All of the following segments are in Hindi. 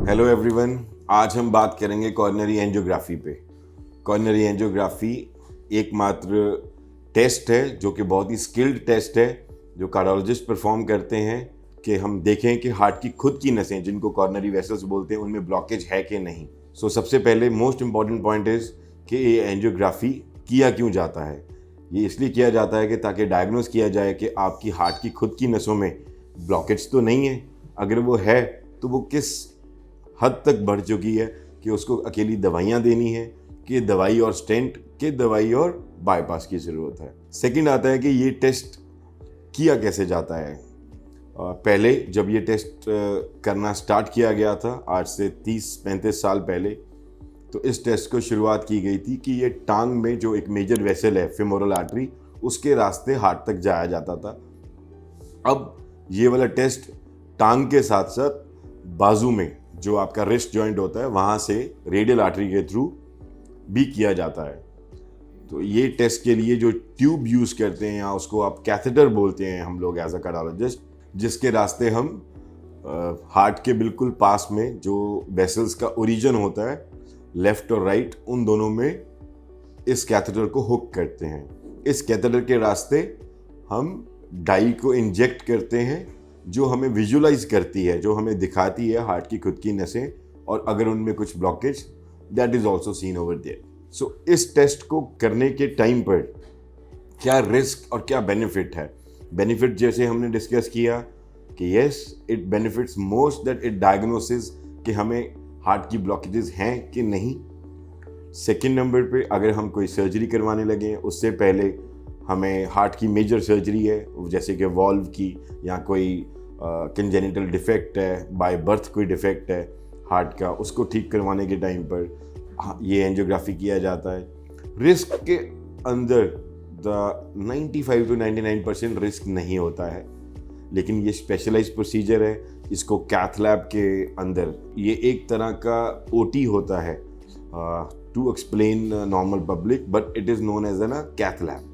हेलो एवरीवन, आज हम बात करेंगे कॉर्नरी एंजियोग्राफी पे। कॉर्नरी एंजियोग्राफी एकमात्र टेस्ट है जो कि बहुत ही स्किल्ड टेस्ट है जो कार्डियोलॉजिस्ट परफॉर्म करते हैं कि हम देखें कि हार्ट की खुद की नसें जिनको कॉर्नरी वेसल्स बोलते हैं उनमें ब्लॉकेज है कि नहीं। सबसे पहले मोस्ट इंपॉर्टेंट पॉइंट इज कि ये एंजियोग्राफी किया क्यों जाता है। ये इसलिए किया जाता है कि ताकि डायग्नोस किया जाए कि आपकी हार्ट की खुद की नसों में ब्लॉकेज तो नहीं है, अगर वो है तो वो किस हद तक बढ़ चुकी है कि उसको अकेली दवाइयाँ देनी है कि दवाई और स्टेंट कि दवाई और बाईपास की ज़रूरत है। सेकंड आता है कि ये टेस्ट किया कैसे जाता है। पहले जब ये टेस्ट करना स्टार्ट किया गया था आज से 30-35 साल पहले, तो इस टेस्ट को शुरुआत की गई थी कि ये टांग में जो एक मेजर वेसल है फेमोरल आर्टरी, उसके रास्ते हार्ट तक जाया जाता था। अब ये वाला टेस्ट टांग के साथ साथ बाजू में जो आपका रिस्ट जॉइंट होता है वहाँ से रेडियल आर्टरी के थ्रू भी किया जाता है। तो ये टेस्ट के लिए जो ट्यूब यूज़ करते हैं या उसको आप कैथेटर बोलते हैं हम लोग एज अ कार्डियोलॉजिस्ट, जिसके रास्ते हम हार्ट के बिल्कुल पास में जो वेसल्स का ओरिजिन होता है लेफ्ट और राइट, उन दोनों में इस कैथेटर को हुक करते हैं। इस कैथेटर के रास्ते हम डाई को इंजेक्ट करते हैं जो हमें विजुलाइज करती है, जो हमें दिखाती है हार्ट की खुद की नसें, और अगर उनमें कुछ blockage that is also seen over there. इस टेस्ट को करने के टाइम पर क्या रिस्क और क्या बेनिफिट है। बेनिफिट जैसे हमने डिस्कस किया कि yes it benefits most that it diagnosis कि हमें हार्ट की ब्लॉकेजेस हैं कि नहीं। सेकेंड नंबर पे अगर हम कोई सर्जरी करवाने लगे उससे पहले हमें हार्ट की मेजर सर्जरी है जैसे कि वॉल्व की या कोई कंजेनिटल डिफेक्ट है, बाय बर्थ कोई डिफेक्ट है हार्ट का, उसको ठीक करवाने के टाइम पर ये एंजियोग्राफी किया जाता है। रिस्क के अंदर 95 to 99% रिस्क नहीं होता है, लेकिन ये स्पेशलाइज्ड प्रोसीजर है। इसको कैथ लैब के अंदर ये एक तरह का ओटी होता है to explain normal public, but it is known as an cath lab.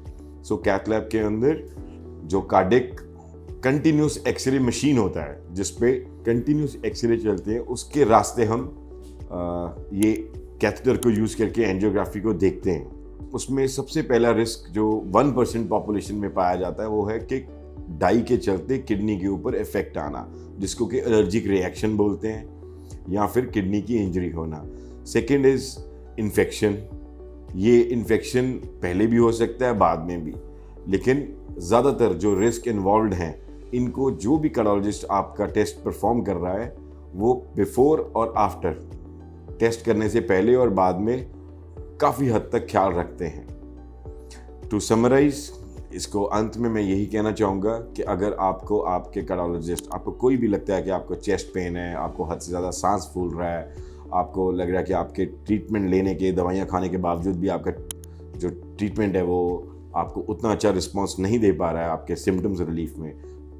Cath lab के अंदर जो कार्डिक कंटिन्यूस एक्सरे मशीन होता है जिसपे कंटिन्यूस एक्सरे चलते हैं, उसके रास्ते हम ये कैथेटर को यूज़ करके एंजियोग्राफी को देखते हैं। उसमें सबसे पहला रिस्क जो 1% पॉपुलेशन में पाया जाता है वो है कि डाई के चलते किडनी के ऊपर इफेक्ट आना, जिसको कि एलर्जिक रिएक्शन बोलते हैं, या फिर किडनी की इंजरी होना। Second is infection. ये इन्फेक्शन पहले भी हो सकता है बाद में भी, लेकिन ज़्यादातर जो रिस्क इन्वॉल्व हैं इनको जो भी कार्डियोलॉजिस्ट आपका टेस्ट परफॉर्म कर रहा है वो बिफोर और आफ्टर टेस्ट करने से पहले और बाद में काफ़ी हद तक ख्याल रखते हैं। टू समराइज, इसको अंत में मैं यही कहना चाहूँगा कि अगर आपको आपके कार्डियोलॉजिस्ट, आपको कोई भी लगता है कि आपको चेस्ट पेन है, आपको हद से ज़्यादा सांस फूल रहा है, आपको लग रहा है कि आपके ट्रीटमेंट लेने के, दवाइयाँ खाने के बावजूद भी आपका जो ट्रीटमेंट है वो आपको उतना अच्छा रिस्पॉन्स नहीं दे पा रहा है आपके सिम्टम्स रिलीफ में,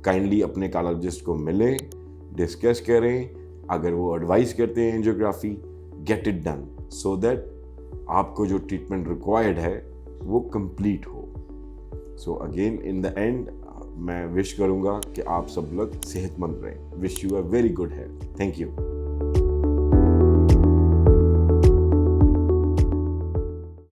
काइंडली अपने कार्डियोलॉजिस्ट को मिलें, डिस्कस करें। अगर वो एडवाइस करते हैं angiography, get it done so that आपको जो ट्रीटमेंट रिक्वायर्ड है वो कंप्लीट हो। अगेन इन द एंड मैं विश करूँगा कि आप सब लोग सेहतमंद रहें। Wish you a very good health. Thank you.